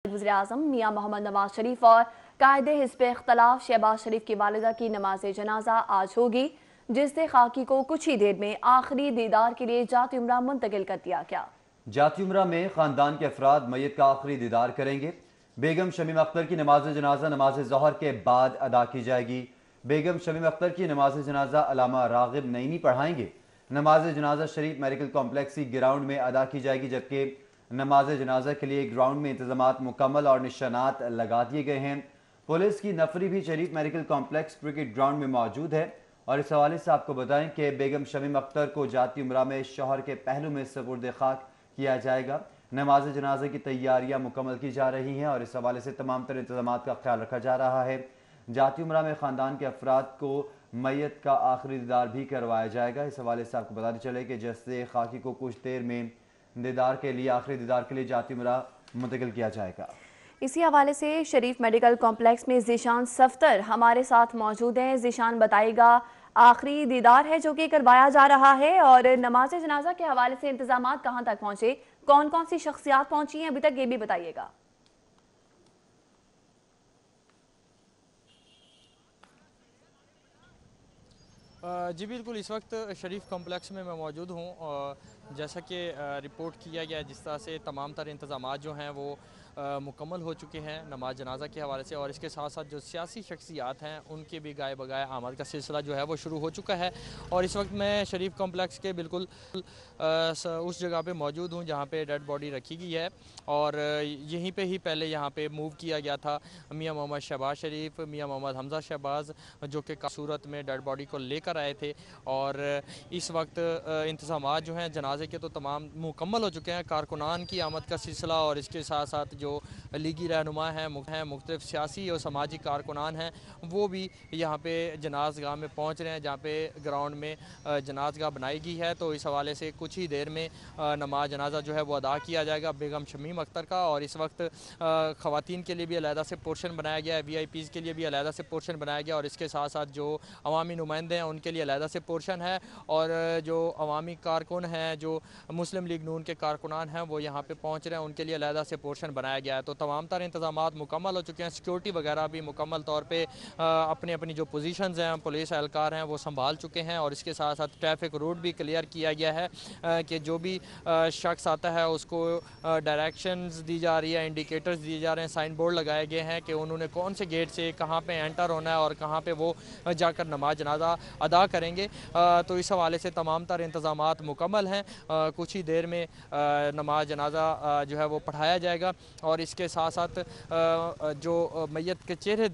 वज़ीर-ए-आज़म मियां मोहम्मद नवाज शरीफ और कायदे हिज़्ब इख्तिलाफ शहबाज शरीफ की वालिदा की नमाज जनाजा आज होगी, जिससे खाकी को कुछ ही देर में आखिरी दीदार के लिए जाती उम्रा मुंतकिल कर दिया गया। जाती उम्रा में खानदान के अफराद मैयत का आखिरी दीदार करेंगे। बेगम शमीम अख्तर की नमाज जनाजा नमाज ज़ोहर के बाद अदा की जाएगी। बेगम शमीम अख्तर की नमाज जनाजा अलामा रागिब नईनी पढ़ाएंगे। नमाज जनाजा शरीफ मेडिकल कॉम्प्लेक्स की ग्राउंड में अदा की जाएगी, जबकि नमाज जनाजा के लिए ग्राउंड में इंतजामात मुकम्मल और निशानात लगा दिए गए हैं। पुलिस की नफरी भी शरीफ मेडिकल कॉम्प्लेक्स क्रिकेट ग्राउंड में मौजूद है। और इस हवाले से आपको बताएं कि बेगम शमीम अख्तर को जाती उम्रा में शौहर के पहलू में सपुर्द खाक किया जाएगा। नमाज जनाजे की तैयारियां मुकम्मल की जा रही हैं और इस हवाले से तमाम तर इंतजाम का ख्याल रखा जा रहा है। जाती उम्रा में ख़ानदान के अफराद को मैयत का आखिरी दीदार भी करवाया जाएगा। इस हवाले से आपको बताते चले कि जैसे खाकी को कुछ देर में दीदार के लिए आखिरी दीदार के लिए जाती उम्रा मुंतकिल किया जाएगा। इसी हवाले से शरीफ मेडिकल कॉम्प्लेक्स में ज़ीशान सफ्तर हमारे साथ मौजूद हैं। ज़ीशान बताएगा, आखिरी दीदार है जो कि करवाया जा रहा है और नमाज जनाजा के हवाले से इंतजाम कहाँ तक पहुँचे, कौन कौन सी शख्सियात पहुँची हैं अभी तक, ये भी बताइएगा। जी बिल्कुल, इस वक्त शरीफ कॉम्प्लेक्स में मैं मौजूद हूँ और जैसा कि रिपोर्ट किया गया, जिस तरह से तमाम तर इंतजाम जो हैं वो मुकम्मल हो चुके हैं नमाज जनाजा के हवाले से, और इसके साथ साथ जो सियासी शख्सियात हैं उनके भी गाए बगाए आमद का सिलसिला जो है वो शुरू हो चुका है। और इस वक्त मैं शरीफ कॉम्प्लेक्स के बिल्कुल उस जगह पे मौजूद हूँ जहाँ पे डेड बॉडी रखी गई है और यहीं पे ही पहले यहाँ पे मूव किया गया था मियां मोहम्मद शहबाज शरीफ, मियां मोहम्मद हमजा शहबाज, जो कि सूरत में डेड बॉडी को लेकर आए थे। और इस वक्त इंतजाम जो हैं जनाजे के तो तमाम मुकम्मल हो चुके हैं। कारकुनान की आमद का सिलसिला और इसके साथ साथ जो लीगी रहनुमा हैं मुख्तलिफ सियासी और समाजी कारकुनान हैं वो भी यहाँ पे जनाजगाह में पहुँच रहे हैं, जहाँ पे ग्राउंड में जनाजगाह बनाई गई है। तो इस हवाले से कुछ ही देर में नमाज जनाजा जो है वो अदा किया जाएगा बेगम शमीम अख्तर का। और इस वक्त ख़वातीन के लिए भी अलहदा से पोर्शन बनाया गया है, VIPs के लिए भी अलहदा से पोर्शन बनाया गया और इसके साथ साथ जो अवामी नुमाइंदे हैं उनके लिए अलहदा से पोर्शन है। और जो अवामी कारकुन हैं, जो मुस्लिम लीग नून के कारकुनान हैं वो यहाँ पे पहुँच रहे हैं, उनके लिए अलहदा से पोर्शन बनाया गया है। तो तमाम तर इंतजामात मुकम्मल हो चुके हैं। सिक्योरिटी वगैरह भी मुकम्मल तौर पे अपनी अपनी जो पोजीशंस हैं, पुलिस एहलकार हैं वो संभाल चुके हैं। और इसके साथ साथ ट्रैफिक रूट भी क्लियर किया गया है कि जो भी शख्स आता है उसको डायरेक्शंस दी जा रही है, इंडिकेटर्स दिए जा रहे हैं, साइन बोर्ड लगाए गए हैं कि उन्होंने कौन से गेट से कहाँ पे एंटर होना है और कहाँ पे वो जाकर नमाज जनाजा अदा करेंगे। तो इस हवाले से तमाम तर इंतजामात मुकम्मल हैं। कुछ ही देर में नमाज जनाजा जो है वो पढ़ाया जाएगा और इसके साथ साथ जो मैयत के चेहरा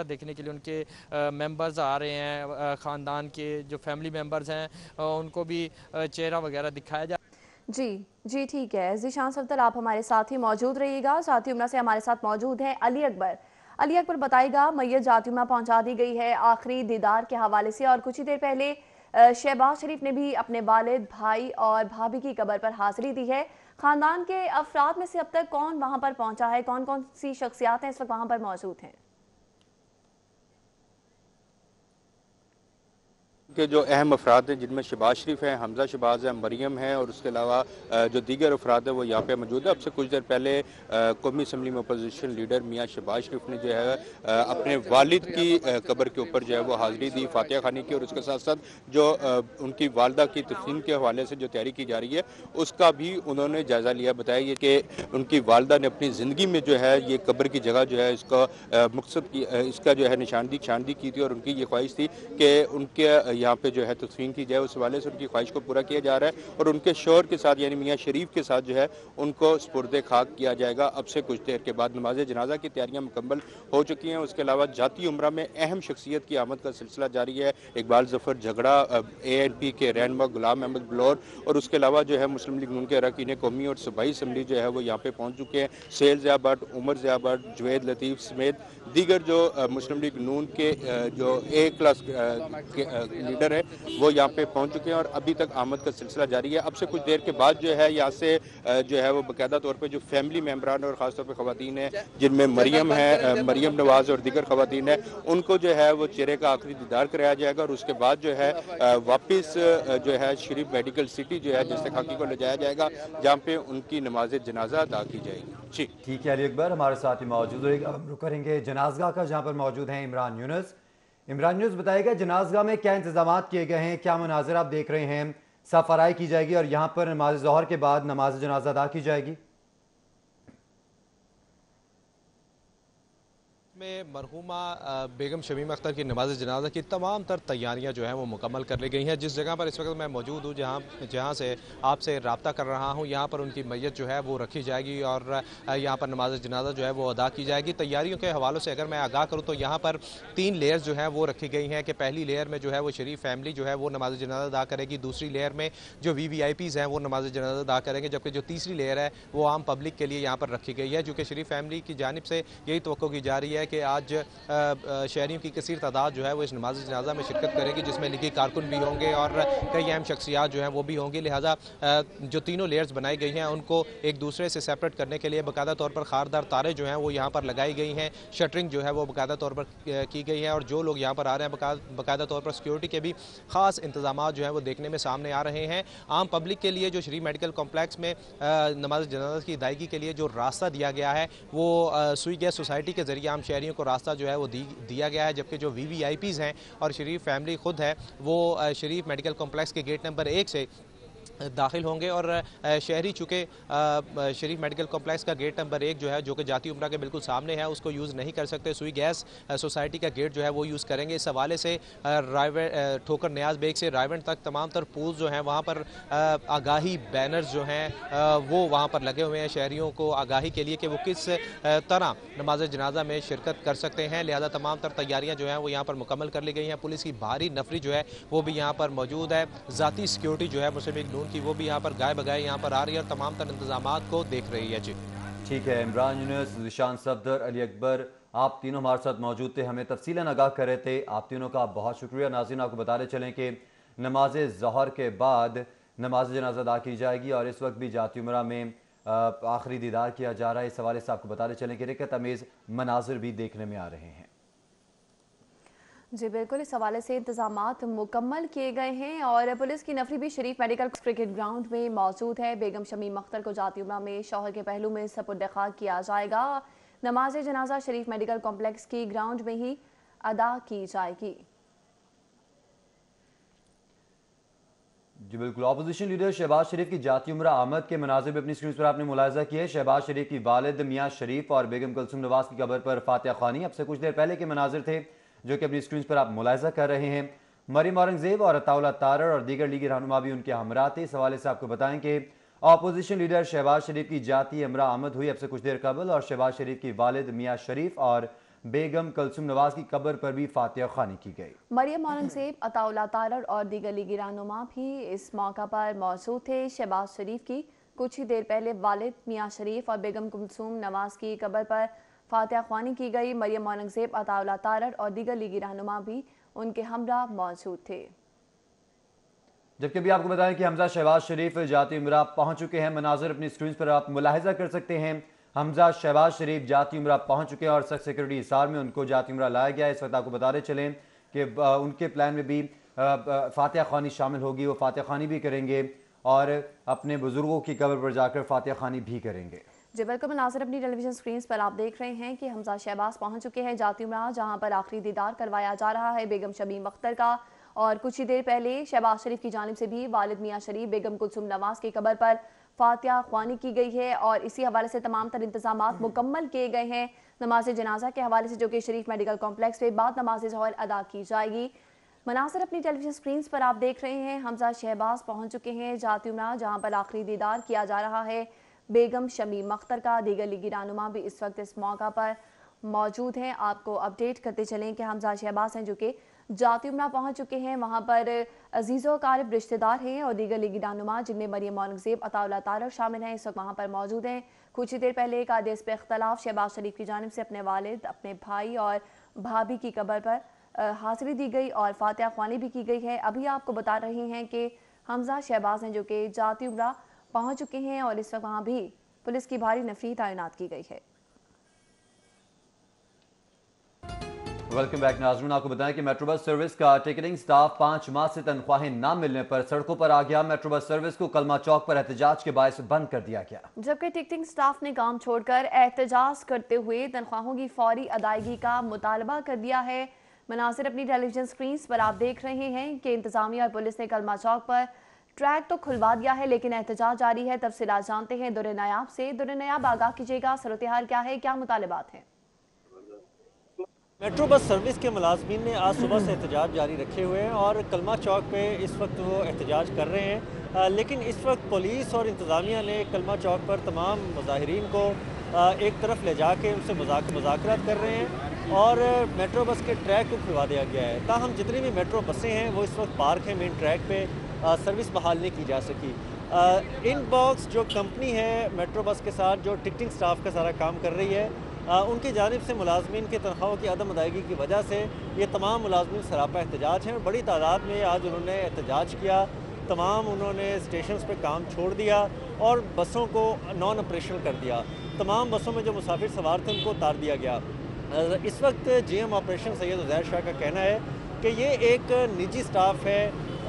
देखने के लिए उनके मेंबर्स आ रहे हैं, ख़ानदान के जो फैमिली मेंबर्स हैं उनको भी चेहरा वगैरह दिखाया जाए। जी ठीक है ज़ीशान सफ्तर, आप हमारे साथ ही मौजूद रहिएगा। जाती उम्रा से हमारे साथ मौजूद हैं अली अकबर बताएगा, मैयत जाती उम्रा पहुंचा दी गई है आखिरी दीदार के हवाले से और कुछ ही देर पहले शहबाज शरीफ ने भी अपने वालिद, भाई और भाभी की कब्र पर हाजिरी दी है। खानदान के अफराद में से अब तक कौन वहां पर पहुंचा है, कौन कौन सी शख्सियात हैं इस वक्त वहां पर मौजूद हैं? के जो अहम अफराद हैं जिनमें शहबाज शरीफ हैं, हमजा शहबाज है, मरियम है और उसके अलावा जो दीगर अफराद हैं वो यहाँ पे मौजूद है। अब से कुछ देर पहले कौमी असम्बली में अपोजिशन लीडर मियाँ शहबाज शरीफ ने जो है अपने वालिद की कब्र के ऊपर जो है वो हाज़िरी दी, फातिहा खानी की, और उसके साथ साथ जो उनकी वालदा की तस्लीम के हवाले से जो तैयारी की जा रही है उसका भी उन्होंने जायज़ा लिया। बताया कि उनकी वालदा ने अपनी ज़िंदगी में जो है ये कब्र की जगह जो है इसका मकसद की, इसका जो है निशानदी की थी और उनकी ये ख्वाहिश थी कि उनके यहाँ पे जो है तस्वीर की जाए। उस हवाले से उनकी ख्वाहिश को पूरा किया जा रहा है और उनके शौहर के साथ यानी मियाँ शरीफ के साथ जो है उनको सुपुर्द खाक किया जाएगा। अब से कुछ देर के बाद नमाज जनाजा की तैयारियां मुकम्मल हो चुकी हैं। उसके अलावा जाती उम्रा में अहम शख्सियत की आमद का सिलसिला जारी है। इकबाल जफर झगड़ा, ANP के रहनुमा गुलाम अहमद बलौर और उसके अलावा जो है मुस्लिम लीग नून के अरकान कौमी और सूबाई असम्बली जो है वो यहाँ पे पहुँच चुके हैं। सैल ज़िया भट्ट, उमर ज़िया भट्ट, जुवैद लतीफ़ समेत दीगर जो मुस्लिम लीग नून के जो A क्लास लीडर है वो यहाँ पे पहुँच चुके हैं और अभी तक आमद का सिलसिला जारी है। अब से कुछ देर के बाद जो है यहाँ से जो है वो बाकायदा तौर पे जो फैमिली मेम्बरान और ख़ासतौर पे ख़वातीन हैं जिनमें मरियम है, मरियम नवाज़ और दीगर ख़वातीन है, उनको जो है वो चेहरे का आखिरी दीदार कराया जाएगा और उसके बाद जो है वापस जो है शरीफ मेडिकल सिटी जो है जिससे खाकी को ले जाया जाएगा, जहाँ पे उनकी नमाज जनाजा अदा की जाएगी। जी ठीक है अली अकबर हमारे साथ ही मौजूद रहेगा। हम रुक करेंगे जनाजगा का जहां पर मौजूद हैं इमरान यूनुस। इमरान यूनुस बताएगा जनाजगा में क्या इंतजाम किए गए हैं, क्या मनाजिर आप देख रहे हैं, सफराई की जाएगी और यहाँ पर नमाज ज़ोहर के बाद नमाज जनाजा अदा की जाएगी। में मरहुमा बेगम शमीम अख्तर की नमाज जनाजा की तमाम तर तैयारियां जो हैं वो मुकम्मल कर ली गई हैं। जिस जगह पर इस वक्त मैं मौजूद हूँ, जहाँ से आपसे रब्ता कर रहा हूँ, यहाँ पर उनकी मैयत जो है वो रखी जाएगी और यहाँ पर नमाज जनाजा जो है वो अदा की जाएगी। तैयारियों के हवालों से अगर मैं आगाह करूँ तो यहाँ पर 3 लेयर्स जो हैं वो रखी गई हैं कि पहली लेयर में जो है वो शरीफ फैमिली जो है वो नमाज जनाजा अदा करेगी, दूसरी लेयर में जो VVIPs हैं वो नमाज जनाजा अदा करेंगे, जबकि जो तीसरी लेयर है वो आम पब्लिक के लिए यहाँ पर रखी गई है। जो कि शरीफ फैमिली की जानिब से यही तवक्को की जा रही है कि आज शहरियों की कसीर तादाद जो है वो इस नमाज जनाजा में शिरकत करेगी, जिसमें लीगी कारकुन भी होंगे और कई अहम शख्सियात जो हैं वो भी होंगी। लिहाजा जो तीनों लेयर्स बनाई गई हैं उनको एक दूसरे से सेपरेट करने के लिए बाकायदा तौर पर खारदार तारे जो हैं वो यहाँ पर लगाई गई हैं, शटरिंग जो है वो बाकायदा तौर पर की गई है और जो लोग यहाँ पर आ रहे हैं बाकायदा तौर पर सिक्योरिटी के भी ख़ास इंतजाम जो हैं वो देखने में सामने आ रहे हैं। आम पब्लिक के लिए जो शरीफ मेडिकल कॉम्प्लेक्स में नमाज जनाजा की अदायगी के लिए जो रास्ता दिया गया है वो सुई गैस सोसाइटी के ज़रिए आम शहरियों को रास्ता जो है वो दिया गया है, जबकि जो VVIPs हैं और शरीफ फैमिली खुद है वो शरीफ मेडिकल कॉम्प्लेक्स के गेट नंबर 1 से दाखिल होंगे और शहरी चूँकि शरीफ मेडिकल कॉम्प्लेक्स का गेट नंबर 1 जो है जो कि जाती उम्रा के बिल्कुल सामने है उसको यूज़ नहीं कर सकते, सुई गैस सोसाइटी का गेट जो है वो यूज़ करेंगे। इस हवाले से ठोकर न्याज बेग से रायवेंट तक तमाम तर पूल्स जो हैं वहाँ पर आगाही बैनर्स जो हैं वो वहाँ पर लगे हुए हैं शहरियों को आगाही के लिए कि वो किस तरह नमाज जनाजा में शिरकत कर सकते हैं। लिहाजा तमाम तर तैयारियाँ जो हैं वो यहाँ पर मुकम्मल कर ली गई हैं। पुलिस की भारी नफरी जो है वो भी यहाँ पर मौजूद है, ज़ाती सिक्योरिटी जो है मुस्लिम लीग नून की वो भी यहाँ पर गाय बगाए यहाँ पर आ रही है और तमाम तर इंतजामात को देख रही है। जी ठीक है इमरान यूनुस, ज़ीशान सफदर, अली अकबर, आप तीनों हमारे साथ मौजूद थे, हमें तफसीलन आगाह कर रहे थे। आप तीनों का बहुत शुक्रिया। नाज़रीन आपको बताते चलें कि नमाज ज़ोहर के बाद नमाज जनाजा अदा की जाएगी और इस वक्त भी जाती उम्रा में आखिरी दीदार किया जा रहा है। इस हवाले से आपको बताते चलें कि रिकत अमेज़ मनाजिर भी देखने में आ रहे हैं। जी बिल्कुल, इस हवाले से इंतजामात मुकम्मल किए गए हैं और पुलिस की नफरी भी शरीफ मेडिकल क्रिकेट ग्राउंड में मौजूद है। बेगम शमीम अख्तर को जाती उम्रा में शौहर के पहलू में सपुर्द-ए-खाक किया जाएगा। नमाज जनाजा शरीफ मेडिकल कॉम्प्लेक्स की ग्राउंड में ही अदा की जाएगी। जी बिल्कुल, अपोजिशन लीडर शहबाज शरीफ की जाती उम्रा आमद के मनाजिर भी अपनी स्क्रीन पर आपने मुलाहिजा किए। शहबाज शरीफ की वालिद मियाँ शरीफ और बेगम कुलसुम नवाज की कब्र पर फातिहा ख्वानी अब से कुछ देर पहले के मनाजिर थे जो कि अपनी स्क्रीन पर आप मुलाहिजा कर रहे हैं। मरीम औरंगजेब और अताउल्ला तारर और दीगर लीगी रहनुमा भी उनके हमरा थे। इस हवाले से आपको बताएं कि अपोजिशन लीडर शहबाज शरीफ की जाती उम्रा आमद हुई अब से कुछ देर कबल और शहबाज शरीफ की वालिद मियाँ शरीफ और बेगम कुलसुम नवाज की कब्र पर भी फातिहा ख्वानी की गई। मरियम औरंगजेब, अताउल्ला तारर और दीगर लीगी रहनुमा भी इस मौका पर मौजूद थे। शहबाज शरीफ की कुछ ही देर पहले वालिद मियाँ शरीफ और बेगम कुलसुम नवाज की कब्र पर फातिहा ख्वानी की गई। मरियम औरंगजेब, अताउल्ला तारर और दीगर लीगी रहनुमा भी उनके हमरा मौजूद थे। जबकि अभी आपको बताएं कि हमजा शहबाज शरीफ जाती उम्रा पहुंच चुके हैं। मनाजिर अपनी स्क्रीन पर आप मुलाहिजा कर सकते हैं। हमजा शहबाज शरीफ जाती उम्रा पहुंच चुके हैं और सख्त सिक्योरिटी हिसार में उनको जाती उम्रा लाया गया है। इस वक्त आपको बताते चलें कि उनके प्लान में भी फातिहा ख्वानी शामिल होगी, वो फातिहा ख्वानी भी करेंगे और अपने बुजुर्गों की कब्र पर जाकर फातिहा ख्वानी भी करेंगे। जी बिल्कुल, मनाजिर अपनी टेलीविजन स्क्रीन पर आप देख रहे हैं कि हमजा शहबाज पहुंच चुके हैं जाती उम्रा, जहां पर आखिरी दीदार करवाया जा रहा है बेगम शमीम अख्तर का। और कुछ ही देर पहले शहबाज शरीफ की जानिब से भी वालिद मियाँ शरीफ, बेगम कुलसुम नवाज की कब्र पर फातिहा ख्वानी की गई है और इसी हवाले से तमाम तर इंतजामात मुकम्मल किए गए हैं। नमाज जनाजा के हवाले से जो कि शरीफ मेडिकल कॉम्प्लेक्स में बाद नमाज ज़ोहर अदा की जाएगी। मनासिर अपनी टेलीविजन स्क्रीन पर आप देख रहे हैं, हमजा शहबाज पहुंच चुके हैं जाती उम्रा, जहां पर आखिरी दीदार किया जा रहा है बेगम शमीम अख्तर का। दीगर लीगी रहनुमा भी इस वक्त इस मौका पर मौजूद हैं। आपको अपडेट करते चलें कि हमजा शहबाज हैं जो कि जाती उम्रा पहुंच चुके हैं, वहां पर अजीज़ो कारब रिश्तेदार हैं और दीगर लीगी रहनुमा जिनमें मरियम औरंगजेब, अताउल्ला तारर शामिल हैं, इस वक्त वहाँ पर मौजूद हैं। कुछ ही देर पहले एक आदेश पे इख्तलाफ शहबाज शरीफ की जानिब से अपने वालिद, अपने भाई और भाभी की कब्र पर हाजिरी दी गई और फातिहा ख्वानी भी की गई है। अभी आपको बता रहे हैं कि हमजा शहबाज हैं जो कि जाती उम्रा पहुँच चुके हैं और इस वक्त वहाँ भी पुलिस की भारी नफरी तैनात की गई है। वेलकम बैक नाज़रीन। आपको बताएं कि मेट्रो बस सर्विस का टिकटिंग स्टाफ 5 माह से तनख्वाहें न मिलने पर सड़कों पर आ गया। मेट्रो बस सर्विस को कलमा चौक पर एहतजाज के बायस बंद कर दिया गया, जबकि टिकटिंग स्टाफ ने काम छोड़कर एहतजाज करते हुए तनख्वाहों की फौरी अदायगी का मुतालबा कर दिया है। मनासिर अपनी टेलीविजन स्क्रीन पर आप देख रहे हैं कि इंतजामिया और पुलिस ने कलमा चौक पर ट्रैक तो खुलवा दिया है, लेकिन एहतजाज जारी है। तफसीलात जानते हैं दुर्रे नायाब से। दुर्रे नायाब, आगाह कीजिएगा, सूरत-ए-हाल क्या है, क्या मुतालबात हैं? मेट्रो बस सर्विस के मुलाजमीन ने आज सुबह से एहतजाज जारी रखे हुए हैं और कलमा चौक पे इस वक्त वो एहतजाज कर रहे हैं। लेकिन इस वक्त पुलिस और इंतज़ामिया ने कलमा चौक पर तमाम मुजाहिरीन को एक तरफ ले जाके उनसे मुज़ाकरात कर रहे हैं और मेट्रो बस के ट्रैक को खुलवा दिया गया है। ताहम जितनी भी मेट्रो बसें हैं वो इस वक्त पार्क हैं मेन ट्रैक पे, सर्विस बहाल नहीं की जा सकी। इनबॉक्स जो कंपनी है मेट्रो बस के साथ जो टिकटिंग स्टाफ का सारा काम कर रही है, उनकी जानिब से मुलाजमीन की तनख्वाहों की अदम अदायगी की वजह से ये तमाम मुलाजमीन सरापा एहतजाज हैं। बड़ी तादाद में आज उन्होंने एहतजाज किया, तमाम उन्होंने स्टेशन पे काम छोड़ दिया और बसों को नॉन ऑपरेशनल कर दिया। तमाम बसों में जो मुसाफिर सवार थे उनको उतार दिया गया। इस वक्त GM ऑपरेशन सैयद उज़ैर शाह का कहना है कि ये एक निजी स्टाफ है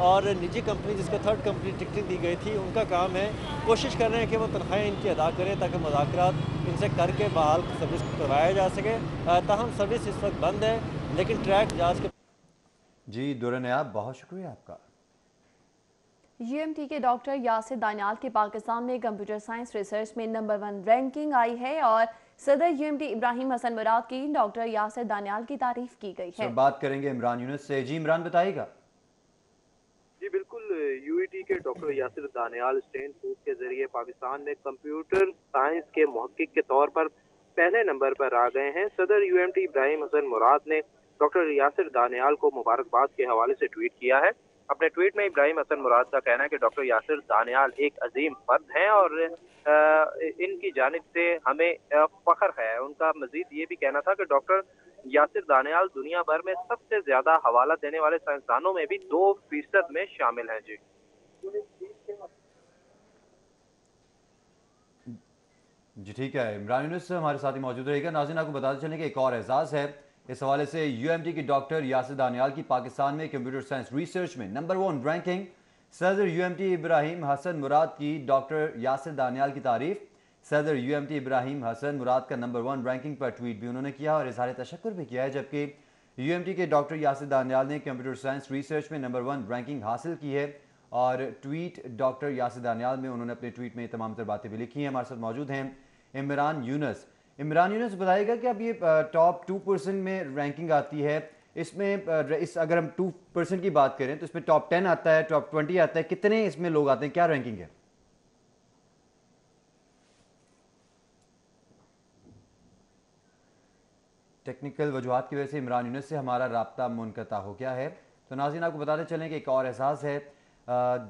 और निजी कंपनी जिसको थर्ड कंपनी टिकटिंग दी गई थी उनका काम है। कोशिश कर रहे हैं कि वो तनख्वाहें इनकी अदा करें ताकि मुज़ाकरात इनसे करके बहाल सर्विस को करवाया जा सके। ताहम सर्विस इस वक्त बंद है, लेकिन ट्रैक जांच के जी दुर्रे नायाब, बहुत शुक्रिया आपका। UMT के डॉक्टर यासिर दानियाल की पाकिस्तान में कंप्यूटर साइंस रिसर्च में नंबर 1 रैंकिंग आई है और सदर UMT इब्राहिम हसन मुराद की डॉक्टर यासिर दानियाल की तारीफ की गई है। बात करेंगे इमरान यूनुस से। जी इमरान, बताइएगा। जी बिल्कुल, UET के डॉक्टर यासिर दानियाल स्टैनफोर्ड के जरिए पाकिस्तान में कंप्यूटर साइंस के मुहक्किक के तौर पर पहले नंबर पर आ गए हैं। सदर UMT इब्राहिम हसन मुराद ने डॉक्टर यासिर दानियाल को मुबारकबाद के हवाले से ट्वीट किया है। अपने ट्वीट में इब्राहिम हसन मुराद का कहना है कि डॉक्टर यासिर दानियाल एक अजीम फर्द हैं और इनकी जानिब से हमें फख्र है। उनका मजीद ये भी कहना था कि डॉक्टर यासिर दानियाल दुनिया भर में सबसे ज्यादा हवाला देने वाले साइंसदानों में भी 2% में शामिल हैं। जी ठीक है, इमरान यूनुस हमारे साथ ही मौजूद रहेगा। नाज़रीन, आपको बताते चलें कि एक और एजाज़ है इस हवाले से। UMT की डॉक्टर यासिर दानियाल की पाकिस्तान में कंप्यूटर साइंस रिसर्च में नंबर 1 रैंकिंग। सदर UMT इब्राहिम हसन मुराद की डॉक्टर यासिर दानियाल की तारीफ। सदर UMT इब्राहिम हसन मुराद का नंबर 1 रैंकिंग पर ट्वीट भी उन्होंने किया और इज़हार तशक्कुर भी किया है। जबकि UMT के डॉक्टर यासिर दानियाल ने कंप्यूटर साइंस रिसर्च में नंबर 1 रैंकिंग हासिल की है और ट्वीट डॉक्टर यासिर दानियाल में उन्होंने अपने ट्वीट में तमाम तर बातें भी लिखी हैं। हमारे साथ मौजूद हैं इमरान यूनुस। इमरान यूनुस, बताइएगा कि अब ये टॉप 2% में रैंकिंग आती है, इसमें अगर हम 2% की बात करें तो इसमें टॉप 10 आता है, टॉप 20 आता है, कितने इसमें लोग आते हैं, क्या रैंकिंग है? टेक्निकल वजूहात की वजह से इमरान यूनुस से हमारा राब्ता मुनक़ता हो गया है। तो नाज़रीन, आपको बताते चलें कि एक और एहसास है,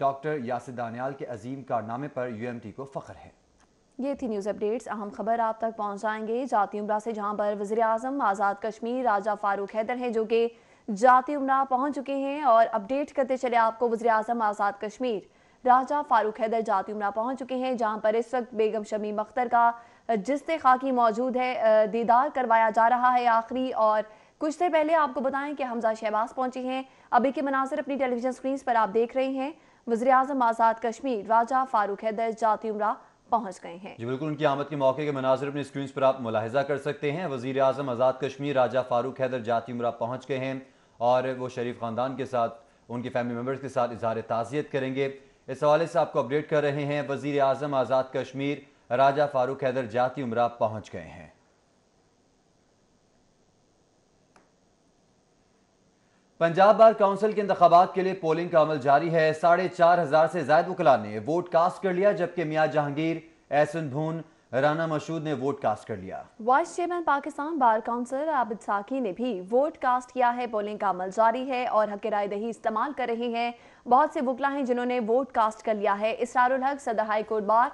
डॉक्टर यासिर दानियाल के अजीम कारनामे पर UMT को फ़ख्र है। ये थी न्यूज़ अपडेट्स। अहम खबर आप तक पहुंचाएंगे जाती उम्रा से, जहां पर वज़ीर आज़म आज़ाद कश्मीर राजा फारूक हैदर हैं जो कि जाती उम्रा पहुंच चुके हैं। और अपडेट करते चले आपको, वज़ीर आज़म आज़ाद कश्मीर राजा फारूक हैदर जाती उम्रा पहुंच चुके हैं, जहां पर इस वक्त बेगम शमीम अख्तर का जिस्ते खाकी मौजूद है, दीदार करवाया जा रहा है आखिरी। और कुछ देर पहले आपको बताएं कि हमजा शहबाज पहुंचे हैं। अभी के मनासिर अपनी टेलीविजन स्क्रीन पर आप देख रहे हैं। वज़ीर आज़म आज़ाद कश्मीर राजा फारूक हैदर जाती उम्रा पहुंच गए हैं। जी बिल्कुल, उनकी आमद के मौके के मनाज़िर अपनी स्क्रीन पर आप मुलाहिजा कर सकते हैं। वज़ीर आज़म आज़ाद कश्मीर राजा फारूक हैदर जाती उम्रा पहुंच गए हैं और वो शरीफ ख़ानदान के साथ, उनके फैमिली मेम्बर्स के साथ इज़हार ताज़ियत करेंगे। इस हवाले से आपको अपडेट कर रहे हैं, वज़ीर आज़म आज़ाद कश्मीर राजा फारूक हैदर जाती उम्रा पहुंच गए हैं। पंजाब बार काउंसिल के इंतखाबात के लिए पोलिंग का अमल जारी है। 4,500 से ज्यादा वकला ने वोट कास्ट कर लिया, जबकि मियां जहांगीर, एहसन भून, राना मशहूद ने वोट कास्ट कर लिया। Vice chairman Pakistan bar council Abid साकी ने भी वोट कास्ट किया है। पोलिंग का अमल जारी है और हक राय दही इस्तेमाल कर रहे हैं। बहुत से वकला हैं जिन्होंने वोट कास्ट कर लिया है। इसरारुल हक, सदर high court bar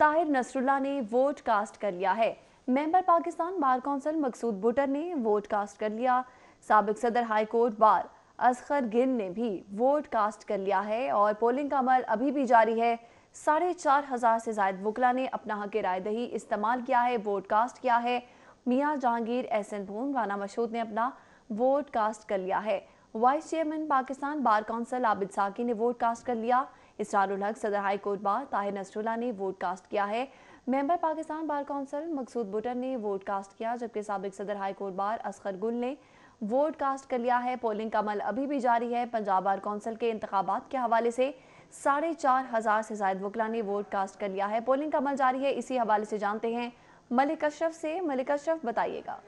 Tahir Nasrallah ने वोट कास्ट कर लिया है। मेंबर पाकिस्तान बार काउंसिल मकसूद बुटर ने वोट कास्ट कर लिया। साबिक सदर high court bar Asghar Gill ने भी वोट कास्ट कर लिया है और पोलिंग का अमल अभी भी जारी है। 4,500 से ज्यादा वकला ने अपना हक राय दही इस्तेमाल किया है, वोट कास्ट किया है। मियां जहांगीर, एहसन भून, राना मशहूद ने अपना वोट कास्ट कर लिया है। Vice chairman Pakistan bar council Abid साकी ने वोट कास्ट कर लिया। इसरारुल हक सदर high court bar Tahir Nasrallah ने वोट कास्ट किया है। मेंबर पाकिस्तान बार काउंसिल मकसूद बुटर ने वोट कास्ट किया, जबकि साबिक सदर हाई कोर्ट बार असगर गुल ने वोट कास्ट कर लिया है। पोलिंग का अमल अभी भी जारी है। पंजाब बार काउंसिल के इंतखाबात के हवाले से 4,500 से ज्यादा वकला ने वोट कास्ट कर लिया है। पोलिंग का अमल जारी है। इसी हवाले से जानते हैं मलिक अशरफ से। मलिक अशरफ, बताइएगा।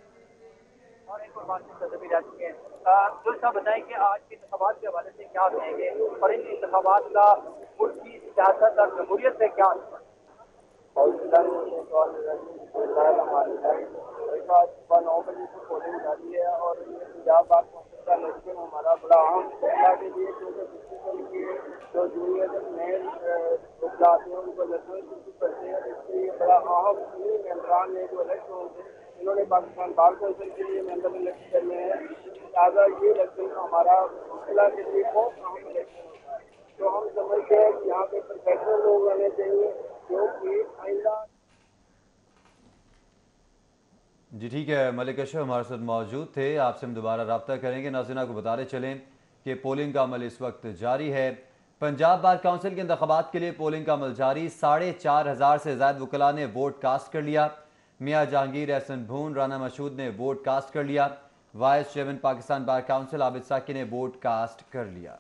और एक और बात भी जा चुके हैं, जो साहब बताएं कि आज के इंतखाबात के हवाले से क्या कहेंगे और इन इंतखाबात का मुल्क की सियासत और जमहूरियत से क्या और सुबह 9 बजे से पोलिंग जारी है और पंजाब बार काउंसिल का इलेक्शन हमारा बड़ा अहम फैसला के लिए क्योंकि जो जूनियर मेन वकला आते हैं उनको इलेक्शन शुरू करते हैं, इसलिए बड़ा अहम मेम्बरान है जो इलेक्शन होते हैं इन्होंने पाकिस्तान बार काउंसिल के लिए मेंबर इलेक्ट करने हैं। लिहाजा ये इलेक्शन हमारा वकला के लिए बहुत अहम इलेक्शन होता है, तो हम समझते हैं कि यहाँ पे प्रोफेशनल लोग रहने चाहिए जो कि आइंदा। जी ठीक है, मलिक अशरफ हमारे साथ मौजूद थे। आपसे हम दोबारा रब्ता करेंगे। नाज़रीन को बताते चलें कि पोलिंग का अमल इस वक्त जारी है। पंजाब बार काउंसिल के इंतखाबात के लिए पोलिंग का अमल जारी। 4,500 से ज्यादा वकला ने वोट कास्ट कर लिया। मियाँ जहांगीर एहसन भून, राना मशहूद ने वोट कास्ट कर लिया। Vice chairman Pakistan bar council Abid साकी ने वोट कास्ट कर लिया।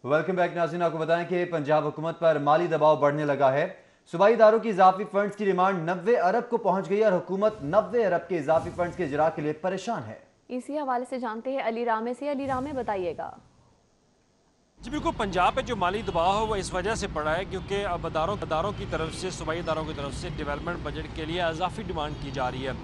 वेलकम बैक नाज़रीन, आपको बताएं कि पंजाब हुकूमत पर माली दबाव बढ़ने लगा है। सूबाई इदारों की इजाफी फंड्स की डिमांड 90 अरब को पहुंच गई और हुकूमत 90 अरब के इजाफी फंड्स के इजरा के लिए परेशान है। इसी हवाले से जानते हैं अली रामे से। अली रामे, बताइएगा। जी बिल्कुल, पंजाब पे जो माली दबाव है वो इस वजह से पड़ा है क्योंकि अब अदारों की तरफ से, सूबाई इदारों की तरफ से डेवलपमेंट बजट के लिए इजाफी डिमांड की जा रही है।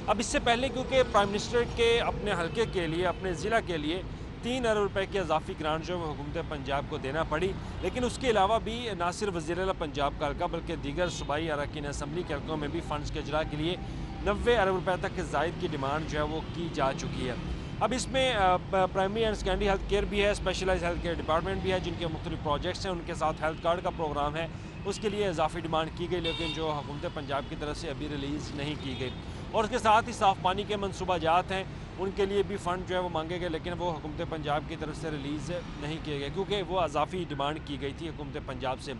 अब इससे पहले क्योंकि प्राइम मिनिस्टर के अपने हल्के के लिए, अपने ज़िला के लिए 3 अरब रुपए की इजाफी ग्रांट जो है हुकूमत पंजाब को देना पड़ी। लेकिन उसके अलावा भी ना सिर्फ वज़ीर आला पंजाब का हल्का बल्कि दीगर सूबाई अरकान असम्बली के हल्कों में भी फ़ंड्स के इजरा के लिए 90 अरब रुपए तक ज़ायद की डिमांड जो है वो की जा चुकी है। अब इसमें primary and secondary health care भी है, स्पेशलाइज हेल्थ केयर डिपार्टमेंट भी है, जिनके मुख्तलिफ प्रोजेक्ट्स हैं, उनके साथ हेल्थ कार्ड का प्रोग्राम है, उसके लिए इजाफी डिमांड की गई, लेकिन जो हुकूमत पंजाब की तरफ से अभी रिलीज़ नहीं की गई। और उसके साथ ही साफ़ पानी के मनसूबा जात हैं, उनके लिए भी फ़ंड जो है वो मांगे गए, लेकिन वो हुकूमत पंजाब की तरफ से रिलीज़ नहीं किए गए क्योंकि वो इजाफी डिमांड की गई थी हुकूमत पंजाब से।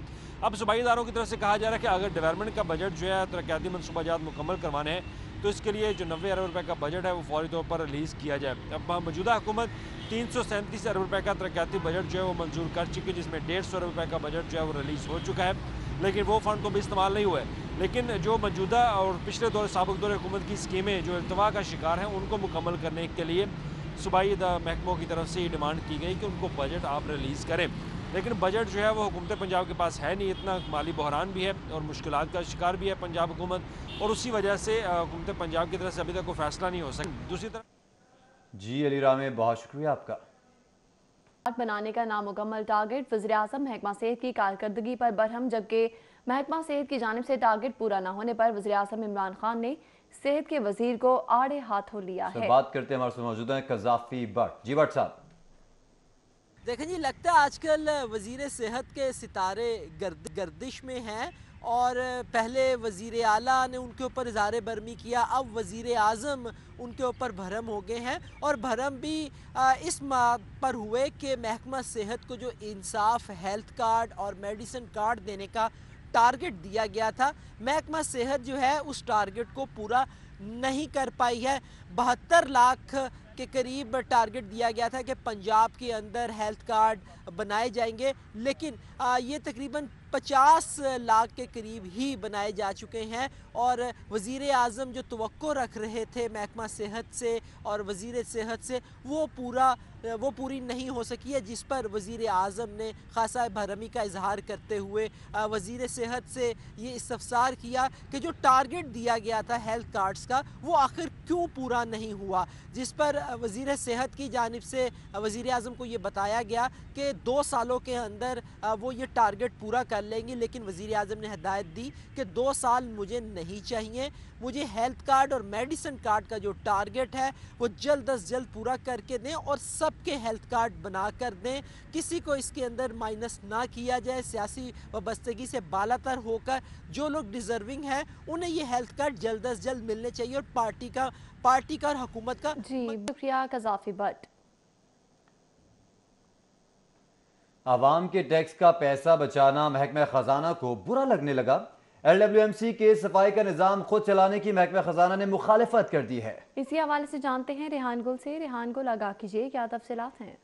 अब सूबाई इदारों की तरफ से कहा जा रहा है कि अगर डेवलपमेंट का बजट जो है तरक्याती मनसूबाजात मुकम्मल करवाने हैं तो इसके लिए जो 90 अरब रुपए का बजट है वो फौरी तौर पर रिलीज़ किया जाए। अब मौजूदा हुकूमत 337 अरब रुपए का तरक्याती बजट जो है वो मंजूर कर चुकी है, जिसमें 150 अरब रुपए का बजट जो है वो रिलीज़ हो चुका है, लेकिन वो फ़ंड तो भी इस्तेमाल नहीं हुआ है। लेकिन जो मौजूदा और पिछले दौर साबिक दौर हुकूमत की स्कीमें जो इल्तवा का शिकार हैं उनको मुकम्मल करने के लिए सूबाई महकमों की तरफ से ये डिमांड की गई कि उनको बजट आप रिलीज़ करें, लेकिन बजट जो है वो हुकूमत पंजाब के पास है नहीं। इतना माली बहरान भी है और मुश्किलात का शिकार भी है पंजाब हुकूमत, और उसी वजह से हुकूमत पंजाब की तरफ से अभी तक कोई फैसला नहीं हो सका। दूसरी तरफ जी अली रामे, बहुत शुक्रिया आपका। बनाने का नामुकम्मल टारगेट, वज़ीर-ए-आज़म महकमा सेहत की कारकर्दगी पर बरहम, जबकि महकमा सेहत की जानिब से टारगेट पूरा न होने पर वज़ीर-ए-आज़म इमरान खान ने सेहत के वजीर को आड़े हाथों लिया है। बात करते हैं, हमारे साथ मौजूद हैं कज़ाफ़ी भट्ट। जी भट्ट साहब, देखें जी, लगता है आजकल वज़ीर सेहत के सितारे गर्दिश में हैं और पहले वज़ीर आला ने उनके ऊपर इज़हार बरमी किया, अब वज़ीर आज़म उनके ऊपर भरम हो गए हैं। और भरम भी इस पर हुए कि महकमा सेहत को जो इंसाफ हेल्थ कार्ड और मेडिसिन कार्ड देने का टारगेट दिया गया था, महकमा सेहत जो है उस टारगेट को पूरा नहीं कर पाई है। 72 लाख के करीब टारगेट दिया गया था कि पंजाब के अंदर हेल्थ कार्ड बनाए जाएंगे, लेकिन ये तकरीबन 50 लाख के करीब ही बनाए जा चुके हैं। और वज़ीर आज़म जो तवक्को रख रहे थे महकमा सेहत से और वज़ीर सेहत से, वो पूरी नहीं हो सकी है, जिस पर वज़ीर आज़म ने खासा भरमी का इजहार करते हुए वज़ीर सेहत से ये इस्तफसार किया कि जो टारगेट दिया गया था हेल्थ कार्ड्स का वो आखिर क्यों पूरा नहीं हुआ, जिस पर वज़ीर सेहत की जानिब से वज़ीर आज़म को ये बताया गया कि 2 सालों के अंदर वो ये टारगेट पूरा कर लेंगी, लेकिन वज़ीर आज़म ने हिदायत दी कि 2 साल मुझे नहीं चाहिए, मुझे हेल्थ कार्ड और मेडिसिन कार्ड का जो टारगेट है वो जल्द अज जल्द पूरा करके दें और सबके हेल्थ कार्ड बना कर दें, किसी को इसके अंदर माइनस ना किया जाए। सियासी वाबस्तगी से बालातर होकर जो लोग डिजर्विंग हैं उन्हें ये हेल्थ कार्ड जल्द अज जल्द मिलने चाहिए और पार्टी का और हुकूमत का। जी शुक्रिया कज़ाफ़ी भट्ट। आवाम के टैक्स का पैसा बचाना महकमा खजाना को बुरा लगने लगा। LWMC के सफाई का निज़ाम खुद चलाने की महकमा खजाना ने मुखालिफत कर दी है। इसी हवाले से जानते हैं रेहान गुल से। रेहान गुल, आगाह कीजिए, क्या तफसीलात हैं?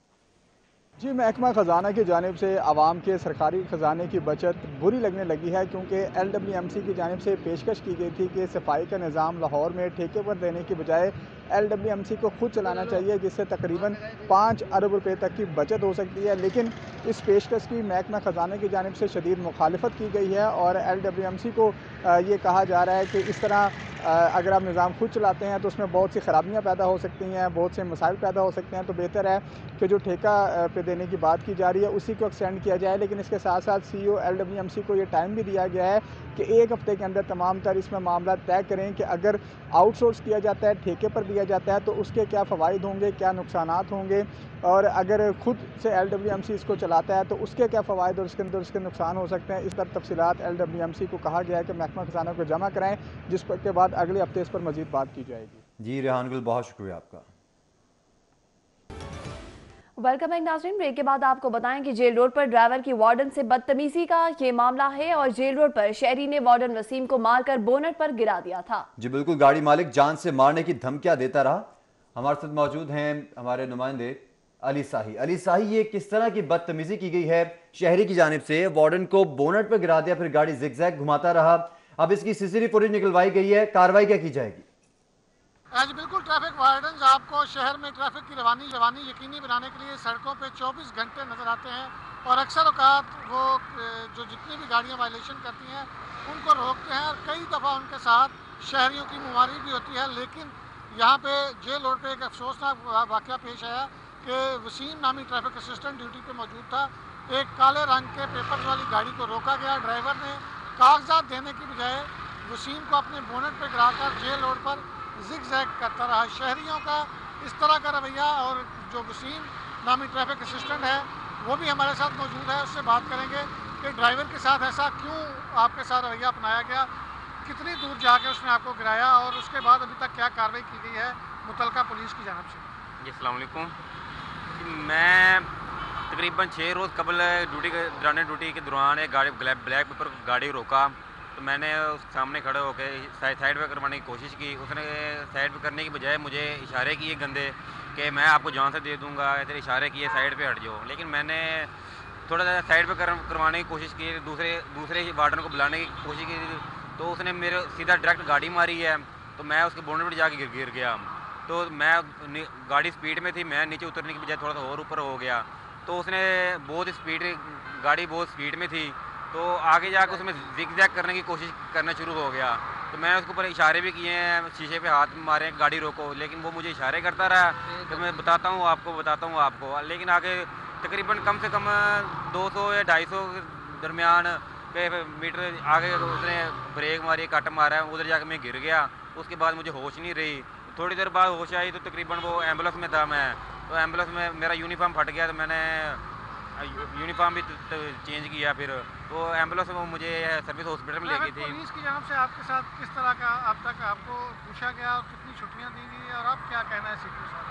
जी, महकमा ख़जाना की जानिब से आवाम के सरकारी ख़जाने की बचत बुरी लगने लगी है, क्योंकि LWMC की जानिब से पेशकश की गई थी कि सफाई का निज़ाम लाहौर में ठेके पर देने की बजाय LWMC को खुद चलाना चाहिए, जिससे तकरीबन 5 अरब रुपए तक की बचत हो सकती है। लेकिन इस पेशकश की महकमा ख़जाने की जानिब से शदीद मुखालिफत की गई है और LWMC को ये कहा जा रहा है कि इस तरह अगर आप निज़ाम खुद चलाते हैं तो उसमें बहुत सी ख़राबियाँ पैदा हो सकती हैं, बहुत से मसाइल पैदा हो सकते हैं। तो बेहतर है कि जो ठेका पे देने की बात की जा रही है उसी को एक्सटेंड किया जाए। लेकिन इसके साथ साथ CEO LWMC को ये टाइम भी दिया गया है कि 1 हफ़्ते के अंदर तमाम तर इसमें मामला तय करें कि अगर आउटसोर्स किया जाता है, ठेके पर दिया जाता है, तो उसके क्या फ़वाइद होंगे, क्या नुकसानात होंगे, और अगर खुद से LWMC इसको चलाता है तो उसके क्या फ़वाइद और उसके अंदर उसके नुकसान हो सकते हैं। इस पर तफसीलात LWMC को कहा गया है कि महकमा खजाना को जमा कराएं, जिस पर के बाद अगले हफ्ते इस पर मज़ीद बात की जाएगी। जी रेहान गुल, बहुत शुक्रिया आपका। वेलकम बैक नाज़रीन। ब्रेक के बाद आपको बताएं कि जेल रोड पर ड्राइवर की वार्डन से बदतमीजी का ये मामला है और जेल रोड पर शहरी ने वार्डन वसीम को मारकर बोनट पर गिरा दिया था। जी बिल्कुल, गाड़ी मालिक जान से मारने की धमकियां देता रहा। हमारे साथ मौजूद हैं हमारे नुमाइंदे अली शाही। अली शाही, ये किस तरह की बदतमीजी की गई है शहरी की जानिब से? वार्डन को बोनट पर गिरा दिया, फिर गाड़ी जिगजैग घुमाता रहा। अब इसकी CCTV फुटेज निकलवाई गई है, कार्रवाई क्या की जाएगी? आज बिल्कुल ट्रैफिक वार्डन्स आपको शहर में ट्रैफिक की रवानी यकीनी बनाने के लिए सड़कों पे 24 घंटे नज़र आते हैं और अक्सर औकात वो जो जितनी भी गाड़ियां वायलेशन करती हैं उनको रोकते हैं और कई दफ़ा उनके साथ शहरियों की मुमारी भी होती है। लेकिन यहाँ पे जेल रोड पे एक अफसोसनाक वाक़या पेश आया कि वसीम नामी ट्रैफिक असिस्टेंट ड्यूटी पे मौजूद था। एक काले रंग के पेपर वाली गाड़ी को रोका गया। ड्राइवर ने कागजात देने की बजाय वसीम को अपने बोनट पर गिराकर जेल रोड पर जिगजैग करता रहा। शहरियों का इस तरह का रवैया, और जो वसीम नामी ट्रैफिक असिस्टेंट है वो भी हमारे साथ मौजूद है, उससे बात करेंगे कि ड्राइवर के साथ ऐसा क्यों आपके साथ रवैया अपनाया गया, कितनी दूर जाके उसने आपको गिराया और उसके बाद अभी तक क्या कार्रवाई की गई है मुतलका पुलिस की जानब से। जी अस्सलाम वालेकुम। मैं तकरीबन 6 रोज़ कबल ड्यूटी के दौरान एक गाड़ी ब्लैक पेपर गाड़ी रोका, तो मैंने उस सामने खड़े होकर साइड पे करवाने की कोशिश की। उसने साइड पे करने की बजाय मुझे इशारे किए गंदे कि मैं आपको जान से दे दूंगा, ऐसे इशारे किए साइड पे हट जाओ। लेकिन मैंने थोड़ा सा साइड पे करवाने की कोशिश की, दूसरे वार्डन को बुलाने की कोशिश की, तो उसने मेरे सीधा डायरेक्ट गाड़ी मारी है। तो मैं उसके बोनट पर जाके गिर गया। तो मैं गाड़ी स्पीड में थी, मैं नीचे उतरने की बजाय थोड़ा सा और ऊपर हो गया। तो उसने गाड़ी बहुत स्पीड में थी, तो आगे जाकर उसमें जिग-जैग करने की कोशिश करना शुरू हो गया। तो मैंने उसके ऊपर इशारे भी किए हैं, शीशे पे हाथ मारे गाड़ी रोको, लेकिन वो मुझे इशारे करता रहा कि मैं बताता हूँ आपको। लेकिन आगे तकरीबन कम से कम 200 या 250 दरमियान पे मीटर आगे उसने ब्रेक मारी, कट मारा, उधर जाकर मैं गिर गया। उसके बाद मुझे होश नहीं रही। थोड़ी देर बाद होश आई तो तकरीबन वो एम्बुलेंस में था मैं, तो एम्बुलेंस में मेरा यूनिफॉर्म फट गया, तो मैंने यूनिफॉर्म भी चेंज किया। फिर वो एम्बुलेंस वो मुझे सर्विस हॉस्पिटल में ले गई थी। पुलिस की जानब से आपके साथ किस तरह का अब तक आपको पूछा गया और कितनी छुट्टियां दी गई और आप क्या कहना है सीपी साहब?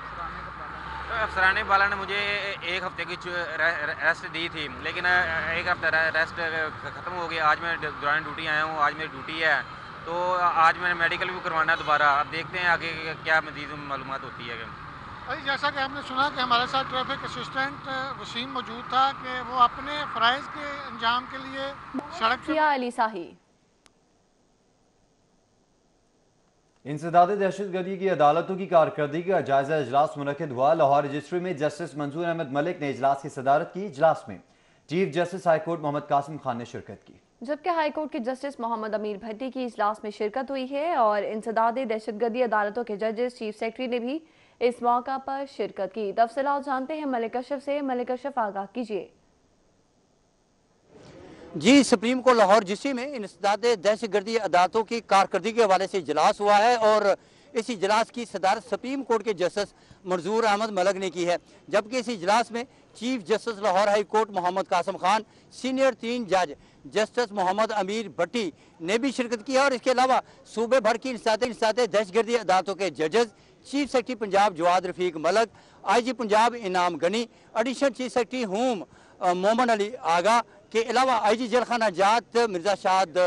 तो अफसरानी वाला ने मुझे 1 हफ्ते की रेस्ट दी थी, लेकिन 1 हफ्ता रेस्ट ख़त्म हो गया। आज मैं दौरान ड्यूटी आया हूँ, आज मेरी ड्यूटी है, तो आज मैंने मेडिकल भी करवाना है दोबारा। अब देखते हैं आगे क्या मज़ीद मालूमात होती है। अभी जैसा कि हमने सुना कि हमारे साथ ट्रैफिक असिस्टेंट वसीम मौजूद था कि वो अपने फ़राइज़ के अंजाम के लिए सड़क अली शाही। इंसदाद दहशतगर्दी की अदालतों की कारकर्दगी का जायजा इजलास मुनक़िद हुआ। लाहौर रजिस्ट्री में जस्टिस मंजूर अहमद मलिक ने इजलास की सदारत की। इजलास में chief justice high court Mohammad Qasim Khan ने शिरकत की, जबकि हाईकोर्ट के जस्टिस मोहम्मद अमीर भट्टी की इजलास में शिरकत हुई है और इंसदाद दहशतगर्दी अदालतों के जजेस चीफ सेक्रेटरी ने भी इस मौका पर शिरकत की। तफसीलात जानते हैं मलिक अशरफ से। मलिक अशरफ, आगाह कीजिए। जी, सुप्रीम कोर्ट लाहौर जिसी में इंसदाद दहशतगर्दी अदालतों की कारकर्दगी के हवाले से इजलास हुआ है और इस इजलास की सदारत सुप्रीम कोर्ट के जस्टिस मंजूर अहमद मलक ने की है, जबकि इस इजलास में chief justice Lahore high court Mohammad Qasim Khan, senior 3 जज जस्टिस मोहम्मद अमीर भट्टी ने भी शिरकत की है और इसके अलावा सूबे भर की इंसदाद दहशतगर्दी अदालतों के जजेस, chief secretary Punjab Jawad Rafiq Malik, IG Punjab Inam Ghani, additional chief secretary home Mohammad Ali Agha के अलावा IG जेलखाना जात मिर्जा शाद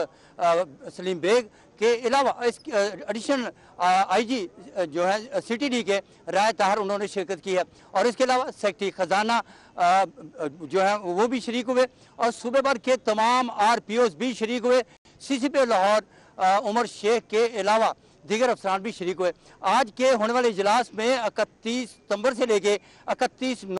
सलीम बेग के अलावा इस एडिशनल IG जो है CTD के राय ताहर उन्होंने शिरकत की है और इसके अलावा सेक्रेटरी खजाना जो है वो भी शरीक हुए और सूबे भर के तमाम RPOs भी शरीक हुए। CCP लाहौर उमर शेख के अलावा दीगर अफसरान भी शरीक हुए। आज के होने वाले इजलास में 31 सितंबर से लेके 31